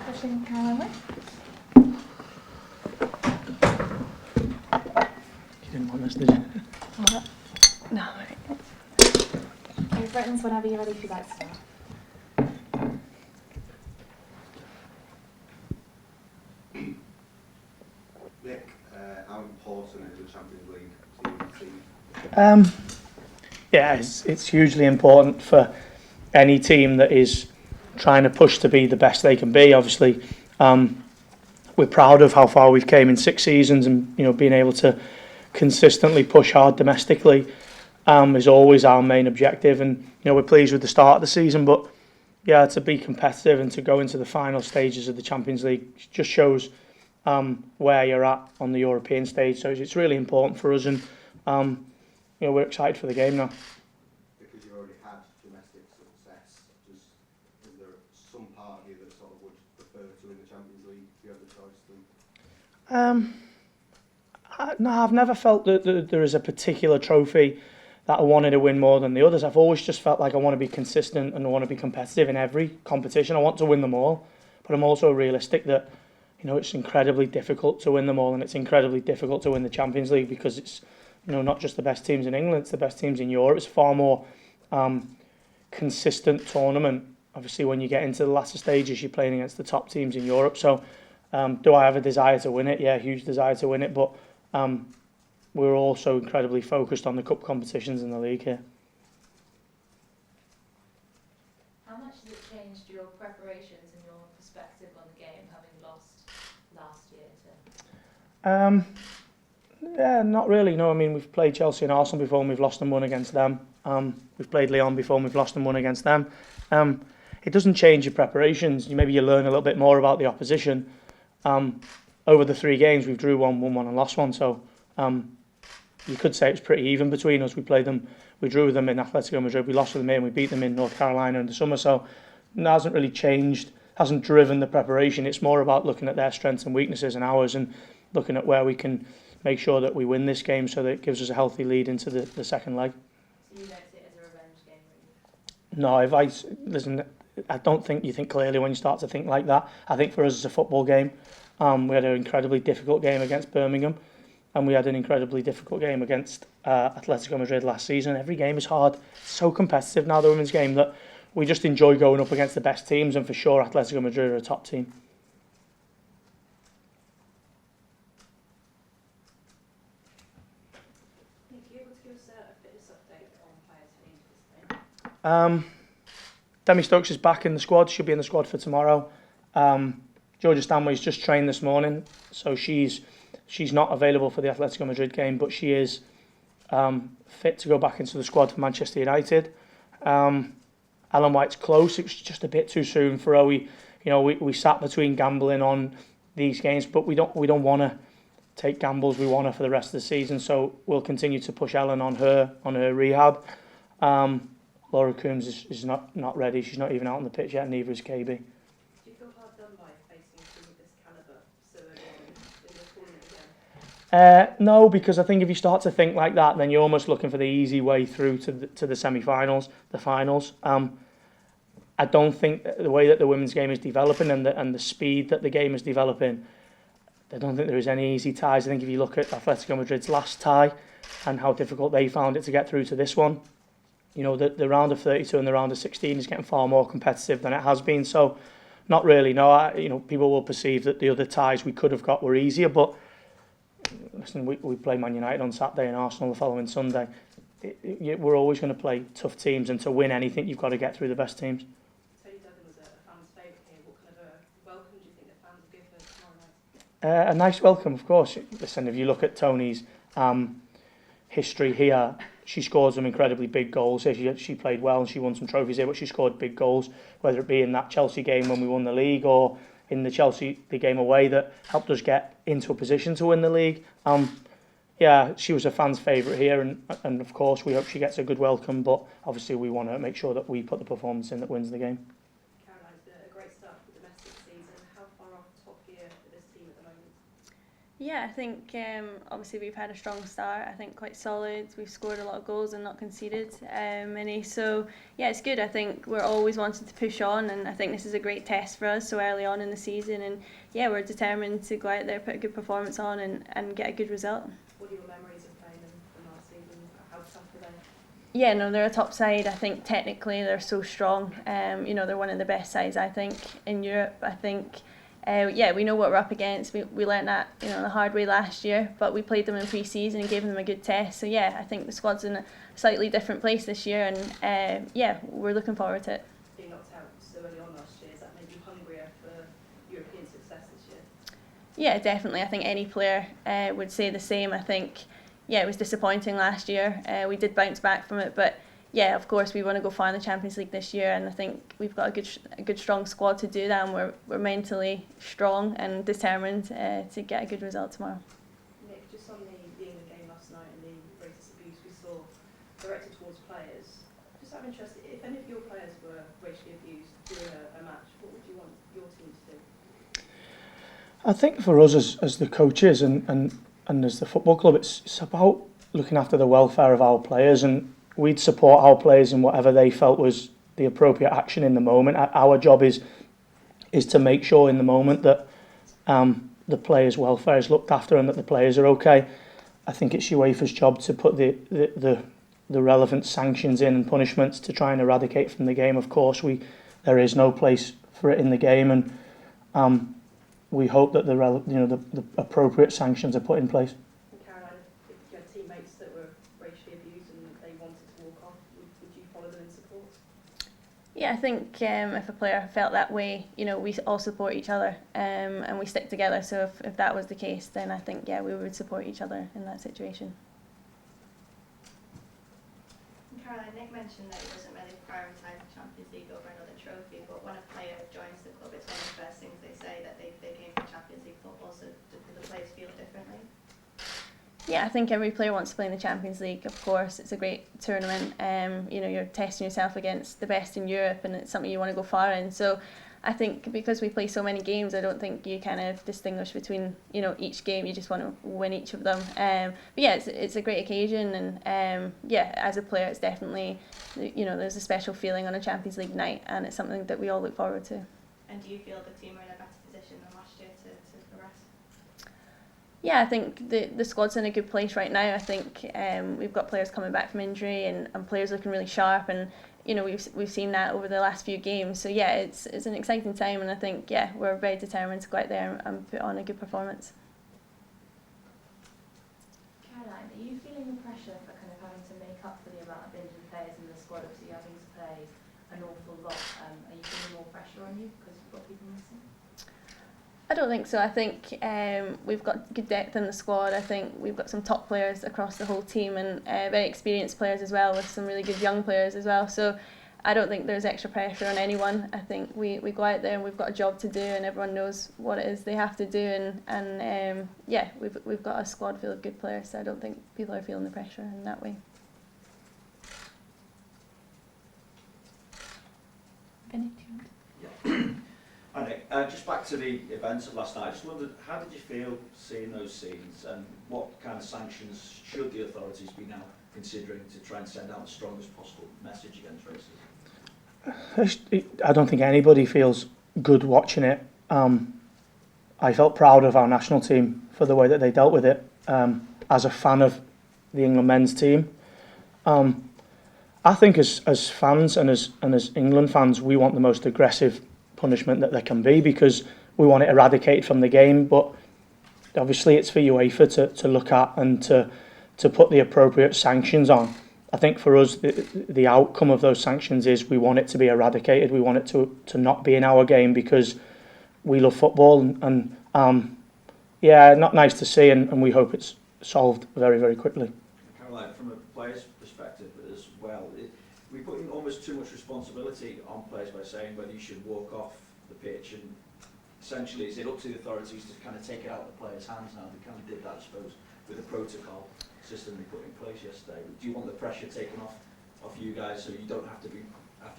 Cushing, Caroline Weir. You didn't want this, did you? No. Your buttons whenever you're ready, if you'd like to start. Nick, how important is the Champions League to your team? Yeah, it's hugely important for any team that is trying to push to be the best they can be. Obviously, we're proud of how far we've came in 6 seasons, and being able to consistently push hard domestically is always our main objective. And we're pleased with the start of the season, but yeah, to be competitive and to go into the final stages of the Champions League just shows where you're at on the European stage. So it's really important for us, and we're excited for the game now. Because you've already had domestic success, is there some part of you that sort of would prefer to win the Champions League if you had the choice to? No, I've never felt that there is a particular trophy that I wanted to win more than the others. I've always just felt like I want to be consistent and I want to be competitive in every competition. I want to win them all, but I'm also realistic that it's incredibly difficult to win them all, and it's incredibly difficult to win the Champions League because it's not just the best teams in England, it's the best teams in Europe. It's a far more consistent tournament. Obviously, when you get into the latter stages, you're playing against the top teams in Europe. So, do I have a desire to win it? Yeah, huge desire to win it, but we're also incredibly focused on the cup competitions in the league here. How much has it changed your preparations and your perspective on the game, having lost last year to? Yeah, not really. No, I mean, we've played Chelsea and Arsenal before and we've lost and won against them. We've played Lyon before and we've lost and won against them. It doesn't change your preparations. Maybe you learn a little bit more about the opposition. Over the 3 games, we've drew 1, won 1 and lost 1. So you could say it's pretty even between us. We drew with them in Atletico Madrid, we lost with them here, and we beat them in North Carolina in the summer. So it hasn't really changed, hasn't driven the preparation. It's more about looking at their strengths and weaknesses and ours, and looking at where we can make sure that we win this game so that it gives us a healthy lead into the second leg. So you don't see it as a revenge game, really? No, listen, I don't think you think clearly when you start to think like that. I think for us it's a football game. We had an incredibly difficult game against Birmingham, and we had an incredibly difficult game against Atletico Madrid last season. Every game is hard. It's so competitive now, the women's game, that we just enjoy going up against the best teams, and for sure Atletico Madrid are a top team. Nick, are you able to give us a fitness update on players heading into this game? Demi Stokes is back in the squad. She'll be in the squad for tomorrow. Georgia Stanway's just trained this morning, so she's not available for the Atletico Madrid game, but she is fit to go back into the squad for Manchester United. Ellen White's close. It was just a bit too soon for her. We sat between gambling on these games, but we don't want to take gambles. We want her for the rest of the season, so we'll continue to push Ellen on her rehab. Laura Coombs is not ready. She's not even out on the pitch yet, neither is KB. Do you feel hard done by facing a team of this calibre so early on in the tournament again? No, because I think if you start to think like that, then you're almost looking for the easy way through to the semi-finals, the finals. I don't think the way that the women's game is developing and the speed that the game is developing, I don't think there is any easy ties. I think if you look at Atletico Madrid's last tie and how difficult they found it to get through to this one, the round of 32 and the round of 16 is getting far more competitive than it has been. So, not really. No, people will perceive that the other ties we could have got were easier, but listen, we play Man United on Saturday and Arsenal the following Sunday. We're always going to play tough teams, and to win anything, you've got to get through the best teams. Tony Duggan was a fan's favourite here. What kind of a welcome do you think the fans will give her tomorrow night? A nice welcome, of course. Listen, if you look at Tony's history here, she scored some incredibly big goals. She played well and she won some trophies here, but she scored big goals, whether it be in that Chelsea game when we won the league or in the game away that helped us get into a position to win the league. Yeah, she was a fan's favourite here, and of course we hope she gets a good welcome, but obviously we want to make sure that we put the performance in that wins the game. Caroline, it's been a great start for the domestic season. How far off top gear for this team at the moment? Yeah, I think obviously we've had a strong start. I think quite solid. We've scored a lot of goals and not conceded many. So yeah, it's good. I think we're always wanting to push on, and I think this is a great test for us so early on in the season. And yeah, we're determined to go out there, put a good performance on, and get a good result. What are your memories of playing in last season? How tough were they? Yeah, no, they're a top side. I think technically they're so strong. They're one of the best sides I think in Europe. I think. Yeah, we know what we're up against. We learnt that the hard way last year, but we played them in pre-season and gave them a good test. So yeah, I think the squad's in a slightly different place this year, and yeah, we're looking forward to it. Being knocked out so early on last year, has that made you hungrier for European success this year? Yeah, definitely. I think any player would say the same. I think yeah, it was disappointing last year. We did bounce back from it, but yeah, of course we want to go far in the Champions League this year, and I think we've got a good strong squad to do that, and we're mentally strong and determined to get a good result tomorrow. Nick, just on the England game last night and the racist abuse we saw directed towards players, just out of interest, if any of your players were racially abused during a match, what would you want your team to do? I think for us as the coaches and as the football club, it's about looking after the welfare of our players, and we'd support our players in whatever they felt was the appropriate action in the moment. Our job is to make sure in the moment that the players' welfare is looked after and that the players are okay. I think it's UEFA's job to put the relevant sanctions in and punishments to try and eradicate from the game. Of course, there is no place for it in the game, and we hope that the appropriate sanctions are put in place. And Caroline, if you had teammates that were racially abused and they wanted to walk off, would you follow them in support? Yeah, I think if a player felt that way, we all support each other and we stick together. So if that was the case, then I think, yeah, we would support each other in that situation. Caroline, Nick mentioned that he doesn't really prioritise the Champions League over another trophy, but when a player joins the club, it's one of the first things they say, that they came for Champions League football. So do the players feel differently? Yeah, I think every player wants to play in the Champions League. Of course, it's a great tournament. You're testing yourself against the best in Europe, and it's something you want to go far in. So I think because we play so many games, I don't think you kind of distinguish between each game. You just want to win each of them. But yeah, it's a great occasion, and yeah, as a player, it's definitely there's a special feeling on a Champions League night, and it's something that we all look forward to. And do you feel the team are in a better position than last year to progress? Yeah, I think the squad's in a good place right now. I think we've got players coming back from injury and players looking really sharp, and we've seen that over the last few games. So yeah, it's an exciting time, and I think yeah, we're very determined to go out there and put on a good performance. Caroline, are you feeling the pressure for kind of having to make up for the amount of injured players in the squad? Obviously, having to play an awful lot. Are you feeling more pressure on you because you've got people missing? I don't think so. I think we've got good depth in the squad. I think we've got some top players across the whole team, and very experienced players as well, with some really good young players as well. So I don't think there's extra pressure on anyone. I think we go out there and we've got a job to do, and everyone knows what it is they have to do. And yeah, we've got a squad full of good players, so I don't think people are feeling the pressure in that way. Vinny, do you want to? Hi Nick, just back to the events of last night, I just wondered, how did you feel seeing those scenes, and what kind of sanctions should the authorities be now considering to try and send out the strongest possible message against racism? I don't think anybody feels good watching it. I felt proud of our national team for the way that they dealt with it. As a fan of the England men's team, I think as fans and as England fans, we want the most aggressive punishment that there can be, because we want it eradicated from the game. But obviously it's for UEFA to look at and to put the appropriate sanctions on. I think for us the outcome of those sanctions is we want it to be eradicated. We want it to not be in our game, because we love football, and yeah, not nice to see, and we hope it's solved very, very quickly. Caroline, from a player's perspective as well, we put in almost too much responsibility on players by saying whether you should walk off the pitch, and essentially is it up to the authorities to kind of take it out of the players' hands now? They kind of did that, I suppose, with the protocol system they put in place yesterday. Do you want the pressure taken off you guys so you don't have to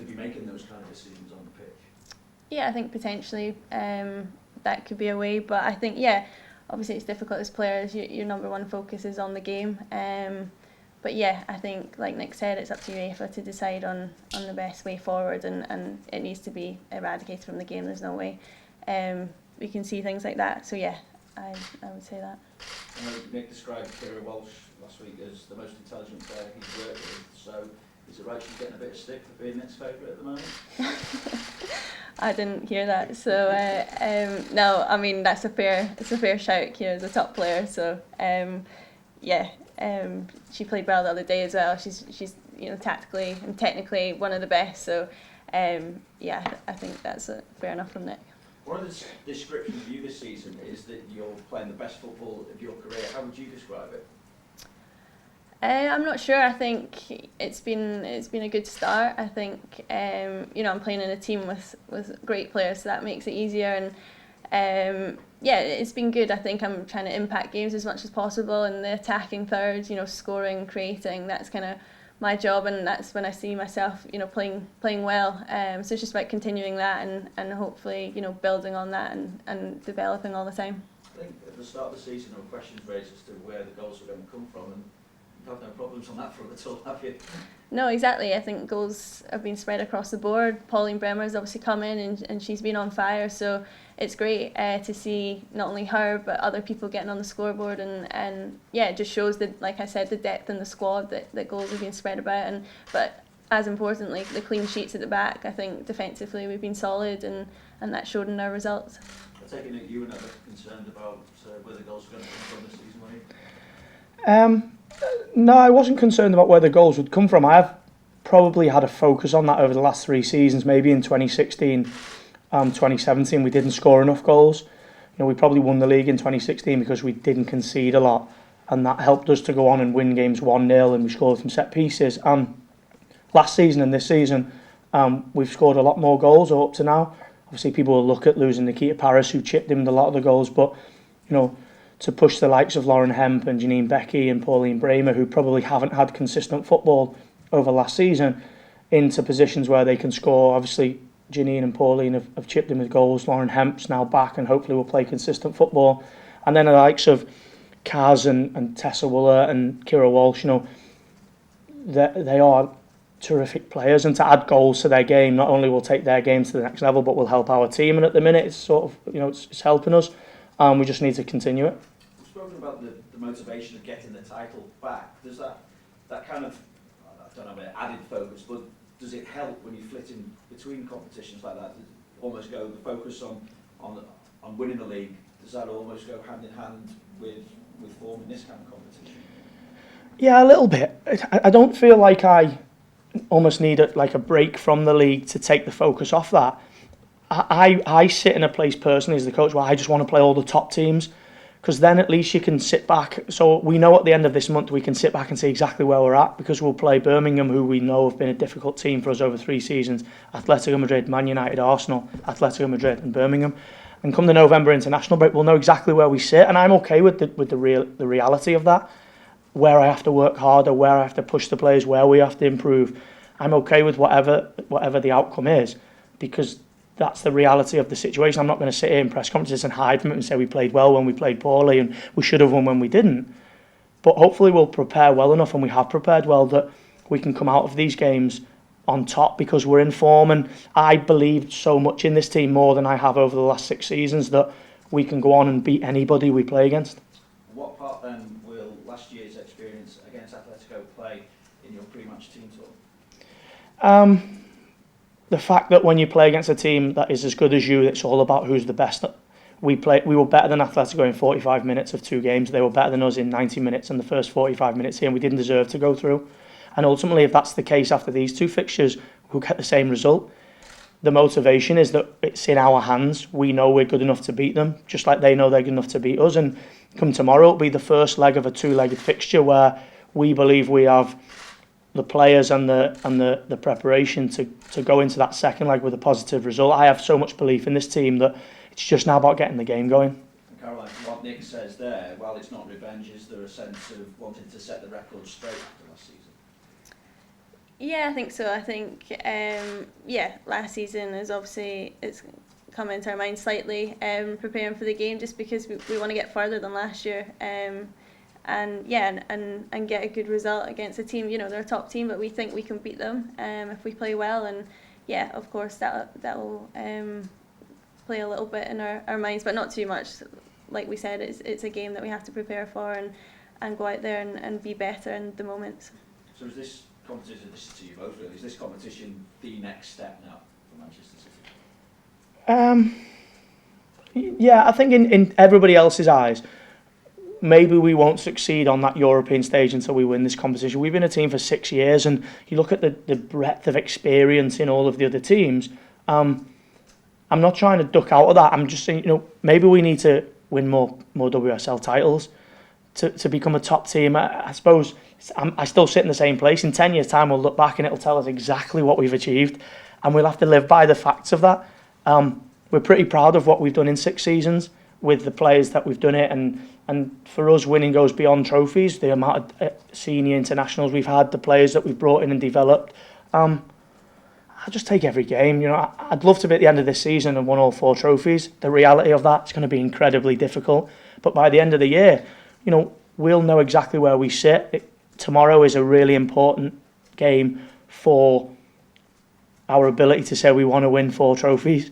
be making those kind of decisions on the pitch? Yeah, I think potentially that could be a way, but I think yeah, obviously it's difficult as players. Your number one focus is on the game. But yeah, I think, like Nick said, it's up to UEFA to decide on the best way forward, and it needs to be eradicated from the game. There's no way we can see things like that. So yeah, I would say that. Nick described Kira Walsh last week as the most intelligent player he's worked with. So is it right she's getting a bit of stick for being Nick's favourite at the moment? I didn't hear that. So no, I mean it's a fair shout. Kira's a top player. So yeah. She played well the other day as well. She's tactically and technically one of the best. So yeah, I think that's fair enough from Nick. One of the descriptions of you this season is that you're playing the best football of your career. How would you describe it? I'm not sure. I think it's been a good start. I think I'm playing in a team with great players, so that makes it easier. And yeah, it's been good. I think I'm trying to impact games as much as possible in the attacking third. Scoring, creating. That's kind of my job, and that's when I see myself, playing well. So it's just about continuing that and hopefully, building on that and developing all the time. I think at the start of the season, there were questions raised as to where the goals were going to come from, and you've had no problems on that front at all, have you? No, exactly. I think goals have been spread across the board. Pauline Bremer's obviously come in and she's been on fire, so it's great to see not only her but other people getting on the scoreboard, and yeah, it just shows that, like I said, the depth in the squad, that goals have been spread about, but as importantly, the clean sheets at the back. I think defensively we've been solid, and that showed in our results. I take it that you were never concerned about where the goals were going to come from this season, were you? No, I wasn't concerned about where the goals would come from. I've probably had a focus on that over the last 3 seasons. Maybe in 2016, 2017, we didn't score enough goals. We probably won the league in 2016 because we didn't concede a lot, and that helped us to go on and win games 1-0, and we scored from set pieces. Last season and this season, we've scored a lot more goals up to now. Obviously, people will look at losing Nikita Paris, who chipped in with a lot of the goals, but to push the likes of Lauren Hemp and Janine Becky and Pauline Bremer, who probably haven't had consistent football over last season, into positions where they can score. Obviously, Janine and Pauline have chipped in with goals. Lauren Hemp's now back and hopefully will play consistent football. And then the likes of Kaz and Tessa Wooler and Kira Walsh, they are terrific players, and to add goals to their game not only will take their game to the next level, but will help our team. And at the minute, it's sort of, it's helping us. We just need to continue it. We've spoken about the motivation of getting the title back. Does that kind of, I don't know, added focus, but does it help when you flit in between competitions like that? Does it almost go the focus on winning the league? Does that almost go hand in hand with forming this kind of competition? Yeah, a little bit. I don't feel like I almost need a break from the league to take the focus off that. I sit in a place personally as the coach where I just want to play all the top teams, because then at least you can sit back. So we know at the end of this month we can sit back and see exactly where we're at, because we'll play Birmingham, who we know have been a difficult team for us over 3 seasons, Atletico Madrid, Man United, Arsenal, Atletico Madrid and Birmingham. And come the November international break, we'll know exactly where we sit, and I'm okay with the reality of that, where I have to work harder, where I have to push the players, where we have to improve. I'm okay with whatever the outcome is, because that's the reality of the situation. I'm not going to sit here in press conferences and hide from it and say we played well when we played poorly and we should have won when we didn't. But hopefully we'll prepare well enough, and we have prepared well, that we can come out of these games on top, because we're in form. And I believed so much in this team, more than I have over the last 6 seasons, that we can go on and beat anybody we play against. What part then will last year's experience against Atletico play in your pre-match team talk? The fact that when you play against a team that is as good as you, it's all about who's the best. We were better than Atletico in 45 minutes of 2 games. They were better than us in 90 minutes and the first 45 minutes here, and we didn't deserve to go through. And ultimately, if that's the case after these 2 fixtures, we'll get the same result. The motivation is that it's in our hands. We know we're good enough to beat them, just like they know they're good enough to beat us. And come tomorrow, it'll be the first leg of a 2-legged fixture where we believe we have the players and the preparation to go into that second leg with a positive result. I have so much belief in this team that it's just now about getting the game going. And Caroline, what Nick says there, while it's not revenge, is there a sense of wanting to set the record straight after last season? Yeah, I think so. I think last season is obviously, it's come into our mind slightly, preparing for the game, just because we want to get further than last year. And get a good result against a team. They're a top team, but we think we can beat them if we play well. And yeah, of course that will play a little bit in our minds, but not too much. Like we said, it's a game that we have to prepare for and go out there and be better in the moments. So is this competition, this is to you both really, is this competition the next step now for Manchester City? Yeah, I think in everybody else's eyes, maybe we won't succeed on that European stage until we win this competition. We've been a team for 6 years, and you look at the breadth of experience in all of the other teams. I'm not trying to duck out of that. I'm just saying, maybe we need to win more WSL titles to become a top team. I suppose I still sit in the same place. In 10 years' time, we'll look back and it'll tell us exactly what we've achieved, and we'll have to live by the facts of that. We're pretty proud of what we've done in 6 seasons with the players that we've done it, and for us, winning goes beyond trophies. The amount of senior internationals we've had, the players that we've brought in and developed. I just take every game. I'd love to be at the end of this season and won all 4 trophies. The reality of that is going to be incredibly difficult. But by the end of the year, we'll know exactly where we sit. Tomorrow is a really important game for our ability to say we want to win 4 trophies.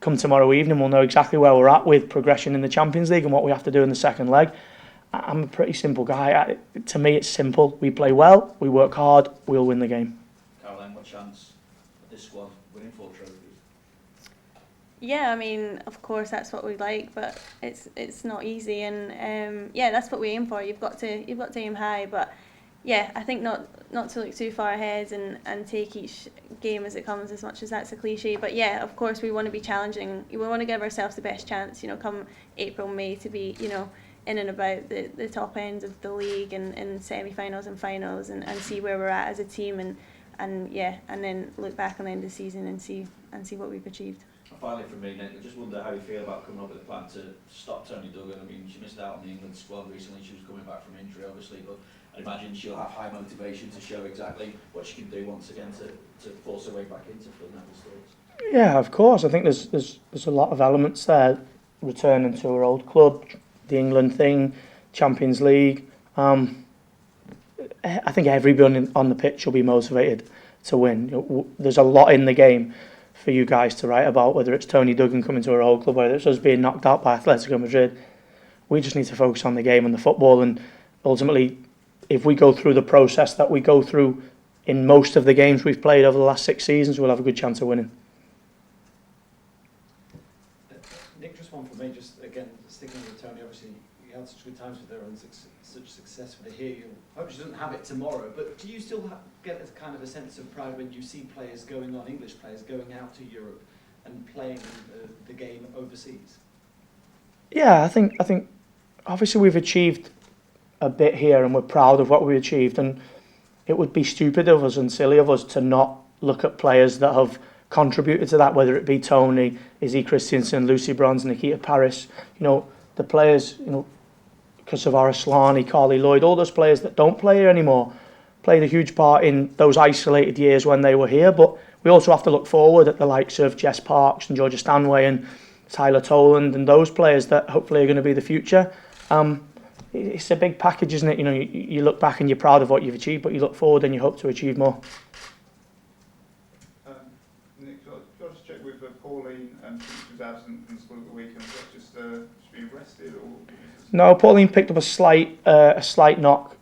Come tomorrow evening, we'll know exactly where we're at with progression in the Champions League and what we have to do in the second leg. I'm a pretty simple guy. To me, it's simple. We play well, we work hard, we'll win the game. Caroline, what chance of this squad winning 4 trophies? Yeah, I mean, of course that's what we'd like, but it's not easy, and that's what we aim for. You've got to aim high, but yeah, I think not to look too far ahead and take each game as it comes, as much as that's a cliche. But yeah, of course we want to be challenging. We want to give ourselves the best chance, come April, May, to be, in and about the top end of the league and in semi-finals and finals, and see where we're at as a team, and then look back on the end of the season and see what we've achieved. Finally from me, Nick, I just wonder how you feel about coming up with a plan to stop Toni Duggan. I mean, she missed out on the England squad recently. She was coming back from injury, obviously, but I imagine she'll have high motivation to show exactly what she can do once again to force her way back into fundamental stakes. Yeah, of course. I think there's a lot of elements there. Returning to her old club, the England thing, Champions League. I think everyone on the pitch will be motivated to win. There's a lot in the game for you guys to write about, whether it's Toni Duggan coming to her old club, whether it's us being knocked out by Atletico Madrid. We just need to focus on the game and the football, and ultimately, if we go through the process that we go through in most of the games we've played over the last 6 seasons, we'll have a good chance of winning. Nick, just one for me, just again, sticking with Toni, obviously you had such good times with her and such success for the here. You hope she doesn't have it tomorrow, but do you still get a kind of a sense of pride when you see players going on, English players going out to Europe and playing the game overseas? Yeah, I think obviously we've achieved a bit here and we're proud of what we achieved, and it would be stupid of us and silly of us to not look at players that have contributed to that, whether it be Toni, Izzy Christiansen, Lucy Bronze, Nikita Paris, the players, Kosovar Asllani, Carly Lloyd, all those players that don't play here anymore played a huge part in those isolated years when they were here. But we also have to look forward at the likes of Jess Parks and Georgia Stanway and Tyler Toland and those players that hopefully are going to be the future. It's a big package, isn't it? You look back and you're proud of what you've achieved, but you look forward and you hope to achieve more. Nick, can I just check with Pauline, she was absent from school at the weekend, was that just being rested, or? No, Pauline picked up a slight knock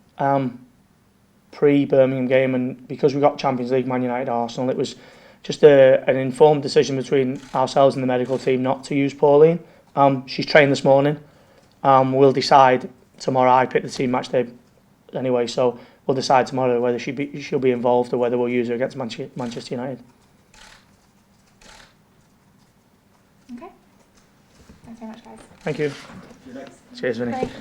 pre-Birmingham game, and because we got Champions League, Man United, Arsenal, it was just an informed decision between ourselves and the medical team not to use Pauline. She's trained this morning. We'll decide tomorrow. I picked the team match day anyway, so we'll decide tomorrow whether she'll be involved or whether we'll use her against Manchester United. Okay. Thanks very much, guys. Thank you. Cheers, Vinny. Thanks.